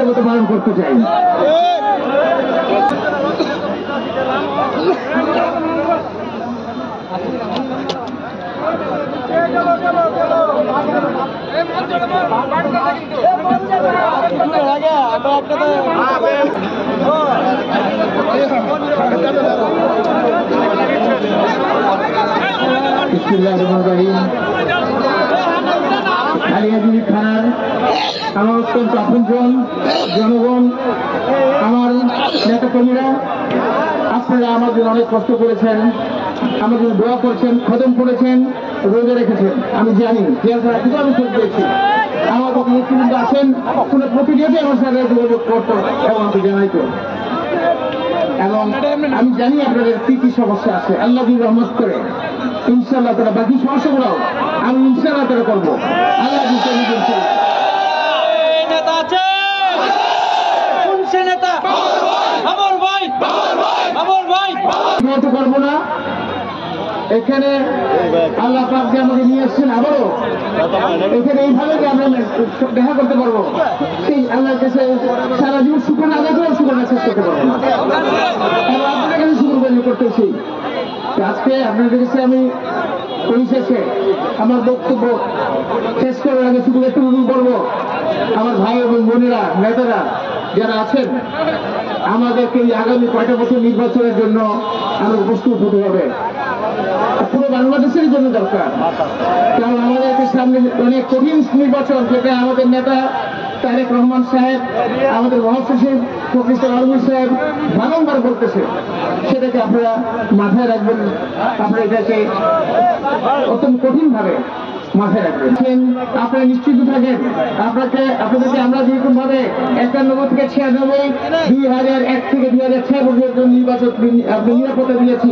মতো পালন করতে চাই। কালিয়াজুড়ি থানার আমার অত্যন্ত আপনজন জনগণ, আমার নেতাকর্মীরা, আপনারা আমাদের অনেক কষ্ট করেছেন, আমাদের দোয়া করছেন, খতম করেছেন, রোজা রেখেছেন। আমি জানি কিন্তু আমি চোখ পেয়েছি। আমার কত নেতৃবৃন্দ আছেন, কোনো প্রতিনিয়ত আমার সাথে যোগাযোগ করতো এবং আমাকে জানাইতো। এবং আমি জানি আপনাদের কি কি সমস্যা আছে। আল্লাহ রহমত করে ইনশাআল্লাহ তারা বাকি সমস্যাগুলো আমি ইনশাআল্লাহ তারা করবো। আল্লাহ করবো না। এখানে আল্লাহ পাক যে আমাকে নিয়ে আসছেন আবারও এখানে এইভাবে যে আমরা দেখা করতে পারবো, সেই আল্লাহর কাছে সারা জীবন শুকর আদায় করেও শুকর শেষ করতে পারবো না। এবং আপনাদের কাছে শুকর করতেছি। আজকে আপনাদের কাছে আমি পরিশেষে আমার বক্তব্য শেষ করার আগে শুধু একটু বলবো, আমার ভাই এবং বোনেরা, নেতারা যারা আছেন, আমাদেরকে এই আগামী কয়টা বছর নির্বাচনের জন্য আমরা প্রস্তুত হতে হবে। পুরো বাংলাদেশের জন্য দরকার, কারণ আমাদেরকে সামনে অনেক কঠিন নির্বাচন, যেটা আমাদের নেতা তারেক রহমান সাহেব, আমাদের মহাসচিব প্রফেসর আলমগীর সাহেব বারংবার বলতেছে। সেটাকে আপনারা মাথায় রাখবেন, আপনারা এটাকে অত্যন্ত কঠিন ভাবে মাথায় রাখবেন। আপনারা নিশ্চিত থাকেন, আপনাদেরকে আমরা যেরকম ভাবে 91 থেকে 96, 2001 থেকে 2006 পর্যন্ত নির্বাচন আপনি নিরাপত্তা দিয়েছি,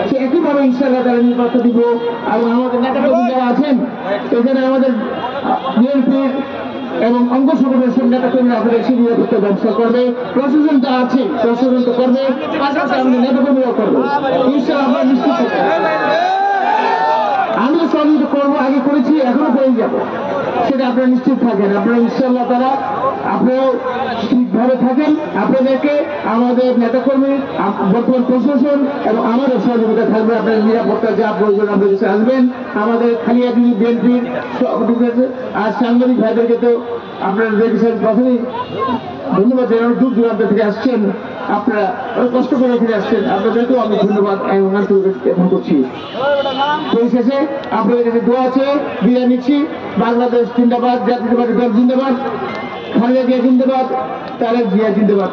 সে একইভাবে ইনশাআল্লাহ তারা নিরাপত্তা দিব। এবং আমাদের নেতাকর্মী যারা আছেন, এখানে আমাদের বিএনপির এবং অঙ্গ সংগঠনের নেতাকর্মীরা আপনাদের সেই নিরাপত্তা ব্যবস্থা করবে। প্রশাসন যা আছে প্রশাসন তো করবে, পাশাপাশি আমাদের নেতাকর্মীরাও করবে ইনশাআল্লাহ। আমরা নিশ্চিত থাকি, আমি সহযোগিতা করবো, আগে করেছি, এখনো করে যাবো, সেটা আপনারা নিশ্চিত থাকেন। আপনারা ইনশাআল্লাহ তারা আপনারাও ঠিকভাবে থাকেন। আপনাদেরকে আমাদের নেতাকর্মী, বর্তমান প্রশাসন এবং আমাদের সহযোগিতা থাকবে। আপনাদের নিরাপত্তা যা প্রয়োজন আপনাদের কাছে আসবেন। আমাদের কালিয়াজুড়ি বিএনপির আর সাংবাদিক ভাইদেরকে তো আপনারা দেখেছেন, প্রথমেই ধন্যবাদ জানানো। দূর দূরান্ত থেকে আসছেন, আপনারা অনেক কষ্ট করে ফিরে আসছেন, আপনাদেরকেও আমি ধন্যবাদ জ্ঞাপন করছি। পরিশেষে আপনাদের কাছে দোয়া আছে, বিদায় নিচ্ছি। বাংলাদেশ জিন্দাবাদ, জাতীয়তাবাদী দল জিন্দাবাদ, খালেদা জিয়া জিন্দাবাদ, তারেক জিয়া জিন্দাবাদ।